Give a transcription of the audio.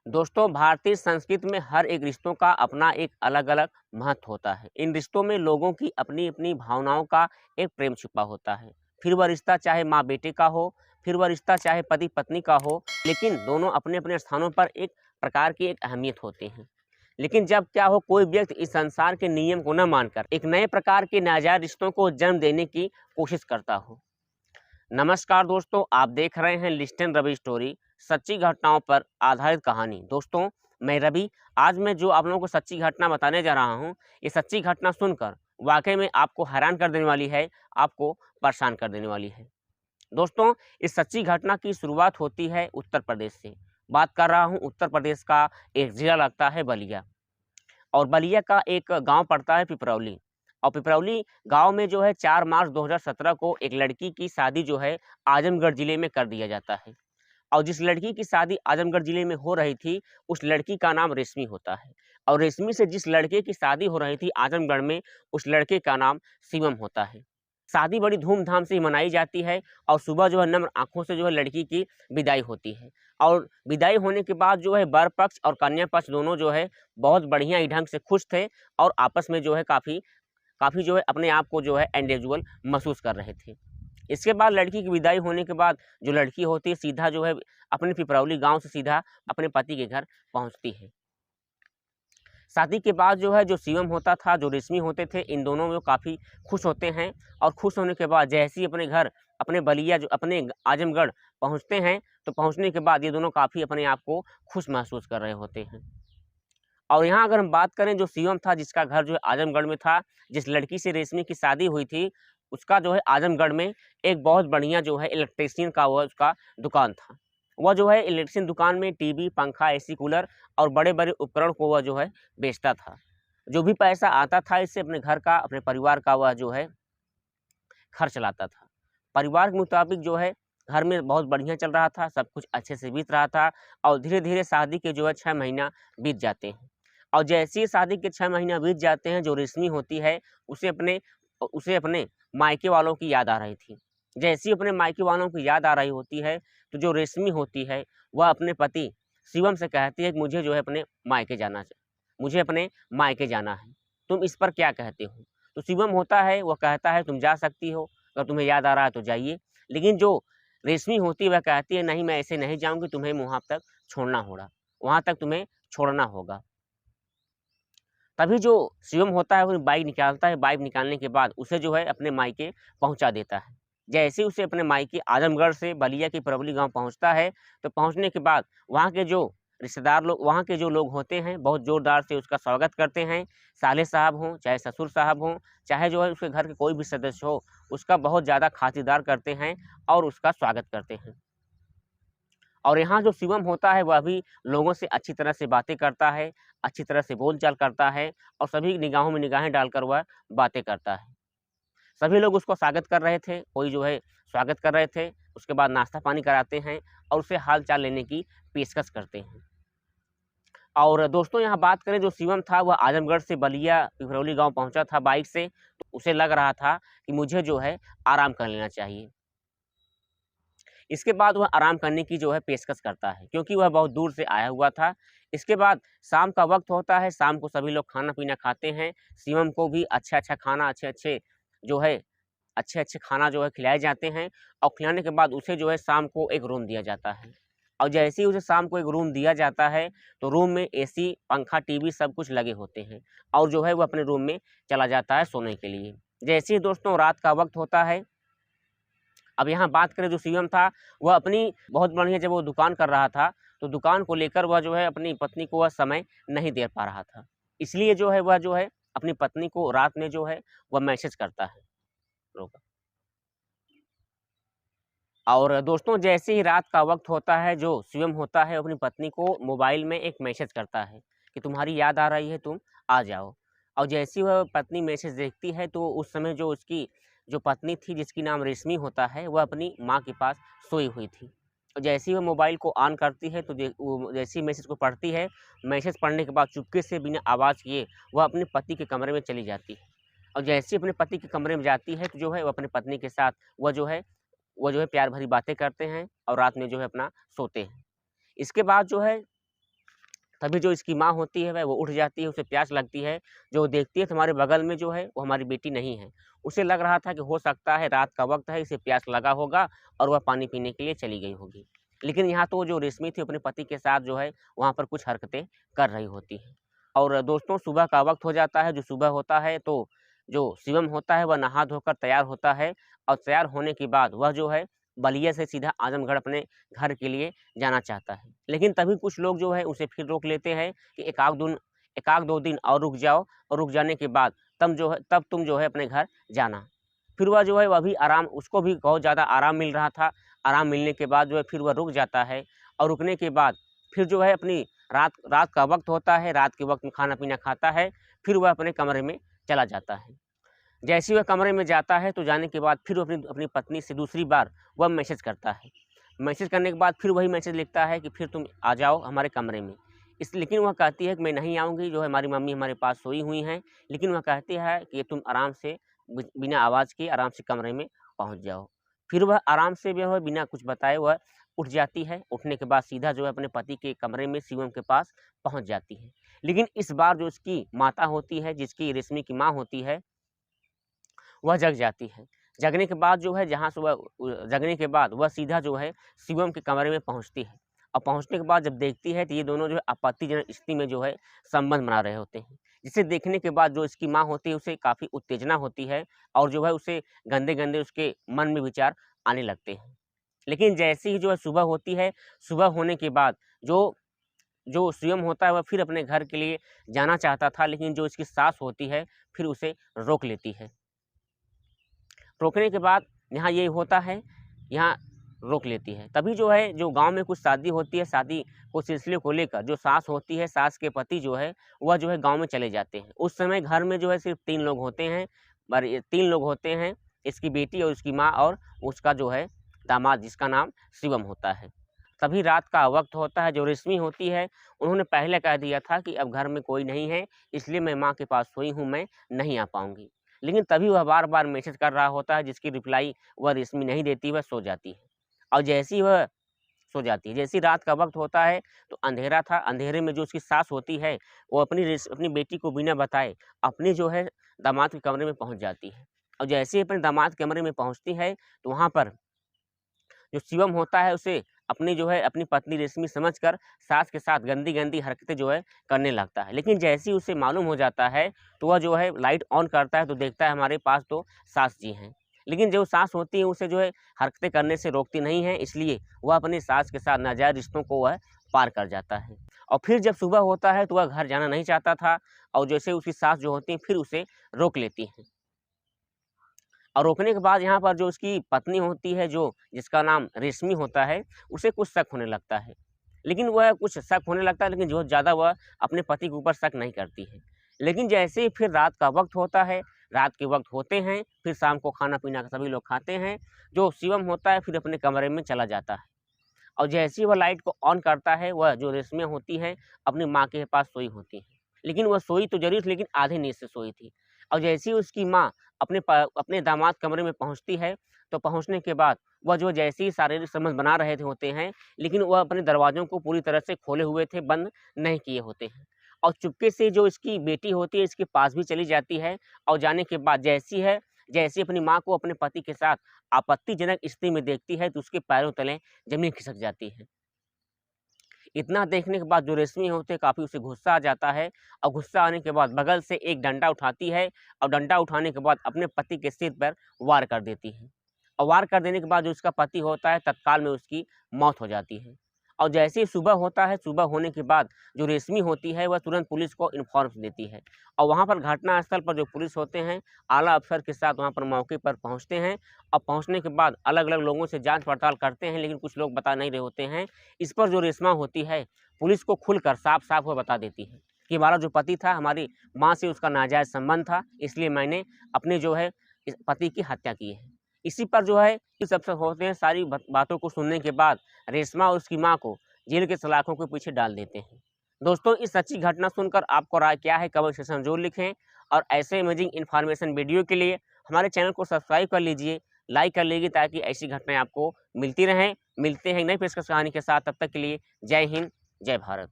दोस्तों, भारतीय संस्कृति में हर एक रिश्तों का अपना एक अलग-अलग महत्व होता है। इन रिश्तों में लोगों की अपनी-अपनी भावनाओं का एक प्रेम छुपा होता है। फिर वह रिश्ता चाहे माँ-बेटे का हो, फिर वह रिश्ता चाहे पति-पत्नी का हो, लेकिन दोनों अपने-अपने स्थानों पर एक प्रकार की एक अहमियत होती है। लेकिन जब क्या हो कोई व्यक्ति इस संसार के नियम को न मानकर एक नए प्रकार के नाजायज़ रिश्तों को जन्म देने की कोशिश करता हो। नमस्कार दोस्तों, आप देख रहे हैं लिस्टन रवि स्टोरी, सच्ची घटनाओं पर आधारित कहानी। दोस्तों, मैं रवि, आज मैं जो आप लोगों को सच्ची घटना बताने जा रहा हूँ, ये सच्ची घटना सुनकर वाक़ई में आपको हैरान कर देने वाली है, आपको परेशान कर देने वाली है। दोस्तों, इस सच्ची घटना की शुरुआत होती है उत्तर प्रदेश से। बात कर रहा हूँ उत्तर प्रदेश का एक ज़िला लगता है बलिया। और बलिया का एक गाँव पड़ता है पिपरौली। और पिपरौली गाँव में जो है 4 मार्च 2017 को एक लड़की की शादी जो है आजमगढ़ ज़िले में कर दिया जाता है। और जिस लड़की की शादी आजमगढ़ ज़िले में हो रही थी, उस लड़की का नाम रेशमी होता है। और रेशमी से जिस लड़के की शादी हो रही थी आजमगढ़ में, उस लड़के का नाम शिवम होता है। शादी बड़ी धूम-धाम से मनाई जाती है और सुबह जो है नम्र आँखों से जो है लड़की की विदाई होती है। और विदाई होने के बाद जो है वर पक्ष और कन्या पक्ष दोनों जो है बहुत बढ़िया ही ढंग से खुश थे और आपस में जो है काफ़ी काफ़ी जो है अपने आप को जो है इंडिविजुअल महसूस कर रहे थे। इसके बाद लड़की की विदाई होने के बाद जो लड़की होती है सीधा जो है अपने पिपरौली गाँव से सीधा अपने पति के घर पहुँचती है। शादी के बाद जो है जो शिवम होता था, जो रेशमी होते थे, इन दोनों में काफ़ी खुश होते हैं और खुश होने के बाद जैसे ही अपने घर, अपने बलिया जो अपने आजमगढ़ पहुँचते हैं, तो पहुँचने के बाद ये दोनों काफ़ी अपने आप को खुश महसूस कर रहे होते हैं। और यहाँ अगर हम बात करें जो शिवम था जिसका घर जो है आजमगढ़ में था, जिस लड़की से रेशमी की शादी हुई थी, उसका जो है आजमगढ़ में एक बहुत बढ़िया जो है इलेक्ट्रीशियन का वह उसका दुकान था। वह जो है इलेक्ट्रीशियन दुकान में टीवी, पंखा, एसी, कूलर और बड़े-बड़े उपकरण को वह जो है बेचता था। जो भी पैसा आता था इससे अपने घर का, अपने परिवार का वह जो है खर्च चलाता था। परिवार के मुताबिक जो है घर में बहुत बढ़िया चल रहा था, सब कुछ अच्छे से बीत रहा था और धीरे-धीरे शादी के जो है 6 महीना बीत जाते हैं। और जैसे ही शादी के 6 महीना बीत जाते हैं, जो रेशमी होती है, उसे अपने मायके वालों की याद आ रही थी। जैसे ही अपने मायके वालों की याद आ रही होती है, तो जो रेशमी होती है, वह अपने पति शिवम से कहती है कि मुझे जो है अपने मायके जाना मुझे अपने मायके जाना है। तुम इस पर क्या कहते हो? तो शिवम होता है, वह कहता है तुम जा सकती हो, अगर तुम्हें याद आ रहा है तो जाइए। लेकिन जो रेशमी होती है, वह कहती है नहीं मैं ऐसे नहीं जाऊँगी, तुम्हें वहाँ तक छोड़ना होगा। वहाँ तक तुम्हें छोड़ना होगा। तभी जो शिवम होता है वो बाइक निकालता है, बाइक निकालने के बाद उसे जो है अपने मायके पहुँचा देता है। जैसे ही उसे अपने मायके आजमगढ़ से बलिया के पिपरौली गाँव पहुँचता है, तो पहुँचने के बाद वहाँ के जो रिश्तेदार लोग वहाँ के जो लोग होते हैं, बहुत ज़ोरदार से उसका स्वागत करते हैं। साले साहब हों, चाहे ससुर साहब हों, चाहे जो है उसके घर के कोई भी सदस्य हो, उसका बहुत ज़्यादा खातिरदार करते हैं और उसका स्वागत करते हैं। और यहाँ जो शिवम होता है वह भी लोगों से अच्छी तरह से बातें करता है, अच्छी तरह से बोल-चाल करता है और सभी निगाहों में निगाहें डालकर वह बातें करता है। सभी लोग उसको स्वागत कर रहे थे, कोई जो है स्वागत कर रहे थे, उसके बाद नाश्ता-पानी कराते हैं और उससे हाल-चाल लेने की पेशकश करते हैं। और दोस्तों यहाँ बात करें जो शिवम था वह आजमगढ़ से बलिया पिपरौली गाँव पहुँचा था बाइक से, तो उसे लग रहा था कि मुझे जो है आराम कर लेना चाहिए। इसके बाद वह आराम करने की जो है पेशकश करता है क्योंकि वह बहुत दूर से आया हुआ था। इसके बाद शाम का वक़्त होता है, शाम को सभी लोग खाना-पीना खाते हैं। शिवम को भी अच्छा-अच्छा खाना, अच्छे-अच्छे जो है अच्छे-अच्छे खाना जो है खिलाए जाते हैं और खिलाने के बाद उसे जो है शाम को एक रूम दिया जाता है। और जैसे ही उसे शाम को एक रूम दिया जाता है, तो रूम में एसी, पंखा, टीवी सब कुछ लगे होते हैं और जो है वो अपने रूम में चला जाता है सोने के लिए। जैसे ही दोस्तों रात का वक़्त होता है, अब यहाँ बात करें जो शिवम था, वह अपनी बहुत बढ़िया जब वो दुकान कर रहा था, तो दुकान को लेकर वह जो है अपनी पत्नी को वह समय नहीं दे पा रहा था। इसलिए जो है वह जो है अपनी पत्नी को रात में जो है वह मैसेज करता है। रोका। और दोस्तों जैसे ही रात का वक़्त होता है, जो शिवम होता है अपनी पत्नी को मोबाइल में एक मैसेज करता है कि तुम्हारी याद आ रही है, तुम आ जाओ। और जैसे ही वह पत्नी मैसेज देखती है, तो उस समय जो उसकी जो पत्नी थी जिसकी नाम रेशमी होता है, वह अपनी माँ के पास सोई हुई थी। और जैसे ही वह मोबाइल को ऑन करती है, तो वो जैसे ही मैसेज को पढ़ती है, मैसेज पढ़ने के बाद चुपके से बिना आवाज़ किए वह अपने पति के कमरे में चली जाती है। और जैसे ही अपने पति के कमरे में जाती है, तो जो है वो अपनी पत्नी के साथ वो जो है प्यार भरी बातें करते हैं और रात में जो है अपना सोते हैं। इसके बाद जो है तभी जो इसकी माँ होती है वह वो उठ जाती है, उसे प्यास लगती है, जो देखती है तुम्हारे बगल में जो है वो हमारी बेटी नहीं है। उसे लग रहा था कि हो सकता है रात का वक़्त है, इसे प्यास लगा होगा और वह पानी पीने के लिए चली गई होगी। लेकिन यहाँ तो जो रेशमी थी अपने पति के साथ जो है वहाँ पर कुछ हरकतें कर रही होती है। और दोस्तों सुबह का वक़्त हो जाता है, जो सुबह होता है तो जो शिवम होता है वह नहा धोकर तैयार होता है और तैयार होने के बाद वह जो है बलिया से सीधा आजमगढ़ अपने घर के लिए जाना चाहता है। लेकिन तभी कुछ लोग जो है उसे फिर रोक लेते हैं कि एक आध 2 दिन और रुक जाओ और रुक जाने के बाद तब तुम जो है अपने घर जाना। फिर वह जो है वह भी आराम उसको भी बहुत ज़्यादा आराम मिल रहा था। आराम मिलने के बाद जो है फिर वह रुक जाता है और रुकने के बाद फिर जो है अपनी रात रात का वक़्त होता है, रात के वक़्त में खाना-पीना खाता है, फिर वह अपने कमरे में चला जाता है। जैसे ही वह कमरे में जाता है तो जाने के बाद फिर वो अपनी अपनी पत्नी से दूसरी बार वह मैसेज करता है। मैसेज करने के बाद फिर वही मैसेज लिखता है कि फिर तुम आ जाओ हमारे कमरे में। लेकिन वह कहती है कि मैं नहीं आऊँगी, जो है हमारी मम्मी हमारे पास सोई हुई हैं। लेकिन वह कहती है कि तुम आराम से बिना आवाज़ के आराम से कमरे में पहुँच जाओ। फिर वह आराम से जो है बिना कुछ बताए वह उठ जाती है। उठने के बाद सीधा जो है अपने पति के कमरे में शिवम के पास पहुँच जाती है। लेकिन इस बार जो उसकी माता होती है, जिसकी रेशमी की माँ होती है, वह जग जाती है। जगने के बाद जो है जहाँ से जगने के बाद वह सीधा जो है शिवम के कमरे में पहुँचती है और पहुँचने के बाद जब देखती है तो ये दोनों जो है आपत्तिजनक स्थिति में जो है संबंध बना रहे होते हैं। जिसे देखने के बाद जो इसकी माँ होती है उसे काफ़ी उत्तेजना होती है और जो है उसे गंदे-गंदे उसके मन में विचार आने लगते हैं। लेकिन जैसे ही जो है सुबह होती है, सुबह होने के बाद जो जो शिवम होता है वह फिर अपने घर के लिए जाना चाहता था, लेकिन जो इसकी सास होती है फिर उसे रोक लेती है। रोकने के बाद यहाँ ये होता है, यहाँ रोक लेती है। तभी जो है जो गाँव में कुछ शादी होती है, शादी को सिलसिले को लेकर जो सास होती है, सास के पति जो है वह जो है गाँव में चले जाते हैं। उस समय घर में जो है सिर्फ़ 3 लोग होते हैं, पर ये 3 लोग होते हैं, इसकी बेटी और उसकी माँ और उसका जो है दामाद जिसका नाम शिवम होता है। तभी रात का वक़्त होता है, जो रेशमी होती है उन्होंने पहले कह दिया था कि अब घर में कोई नहीं है, इसलिए मैं माँ के पास सोई हूँ, मैं नहीं आ पाऊँगी। लेकिन तभी वह बार-बार मैसेज कर रहा होता है, जिसकी रिप्लाई वह रेशमी नहीं देती, वह सो जाती है। और जैसे ही वह सो जाती है, जैसे ही रात का वक़्त होता है तो अंधेरा था, अंधेरे में जो उसकी सास होती है वो अपनी बेटी को बिना बताए अपने जो है दामाद के कमरे में पहुँच जाती है। और जैसे ही अपने दामाद के कमरे में पहुँचती है तो वहाँ पर जो शिवम होता है उसे अपनी जो है अपनी पत्नी रेशमी समझकर सास के साथ गंदी-गंदी हरकतें जो है करने लगता है। लेकिन जैसे ही उसे मालूम हो जाता है तो वह जो है लाइट ऑन करता है तो देखता है हमारे पास तो सास जी हैं। लेकिन जो सास होती है उसे जो है हरकतें करने से रोकती नहीं है, इसलिए वह अपनी सास के साथ नाजायज़ रिश्तों को वह पार कर जाता है। और फिर जब सुबह होता है तो वह घर जाना नहीं चाहता था और जैसे उसकी सास जो होती हैं फिर उसे रोक लेती हैं। और रोकने के बाद यहाँ पर जो उसकी पत्नी होती है, जो जिसका नाम रेशमी होता है, उसे कुछ शक होने लगता है। लेकिन वह कुछ शक होने लगता है, लेकिन बहुत ज़्यादा वह अपने पति के ऊपर शक नहीं करती है। लेकिन जैसे ही फिर रात का वक़्त होता है, रात के वक़्त होते हैं, फिर शाम को खाना-पीना सभी लोग खाते हैं, जो शिवम होता है फिर अपने कमरे में चला जाता है। और जैसे ही वह लाइट को ऑन करता है, वह जो रेशमियाँ होती हैं, अपनी माँ के पास सोई होती हैं। लेकिन वह सोई तो ज़रूर थी, लेकिन आधी नींद से सोई थी। और जैसे ही उसकी माँ अपने दामाद कमरे में पहुँचती है, तो पहुँचने के बाद वह जो जैसे ही शारीरिक संबंध बना रहे थे होते हैं, लेकिन वह अपने दरवाज़ों को पूरी तरह से खोले हुए थे, बंद नहीं किए होते हैं। और चुपके से जो इसकी बेटी होती है, इसके पास भी चली जाती है और जाने के बाद जैसे अपनी माँ को अपने पति के साथ आपत्तिजनक स्थिति में देखती है, तो उसके पैरों तले ज़मीन खिसक जाती है। इतना देखने के बाद जो रेशमी होते हैं काफ़ी उसे गुस्सा आ जाता है और गुस्सा आने के बाद बगल से एक डंडा उठाती है और डंडा उठाने के बाद अपने पति के सिर पर वार कर देती है। और वार कर देने के बाद जो उसका पति होता है तत्काल में उसकी मौत हो जाती है। और जैसे ही सुबह होता है, सुबह होने के बाद जो रेशमी होती है वह तुरंत पुलिस को इन्फॉर्म देती है और वहाँ पर घटनास्थल पर जो पुलिस होते हैं आला अफ़सर के साथ वहाँ पर मौके पर पहुँचते हैं और पहुँचने के बाद अलग-अलग लोगों से जाँच पड़ताल करते हैं, लेकिन कुछ लोग बता नहीं रहे होते हैं। इस पर जो रेशमा होती है, पुलिस को खुलकर साफ-साफ वो बता देती है कि हमारा जो पति था, हमारी माँ से उसका नाजायज़ संबंध था, इसलिए मैंने अपने जो है इस पति की हत्या की है। इसी पर जो है इस अफ़सर होते हैं, सारी बातों को सुनने के बाद रेशमा और उसकी माँ को जेल के सलाखों के पीछे डाल देते हैं। दोस्तों, इस सच्ची घटना सुनकर आपको राय क्या है? कमेंट सेक्शन में ज़रूर लिखें और ऐसे अमेजिंग इन्फॉर्मेशन वीडियो के लिए हमारे चैनल को सब्सक्राइब कर लीजिए, लाइक कर लीजिए ताकि ऐसी घटनाएँ आपको मिलती रहें। मिलते हैं एक नई पेशकश कहानी के साथ, तब तक के लिए जय हिंद, जय भारत।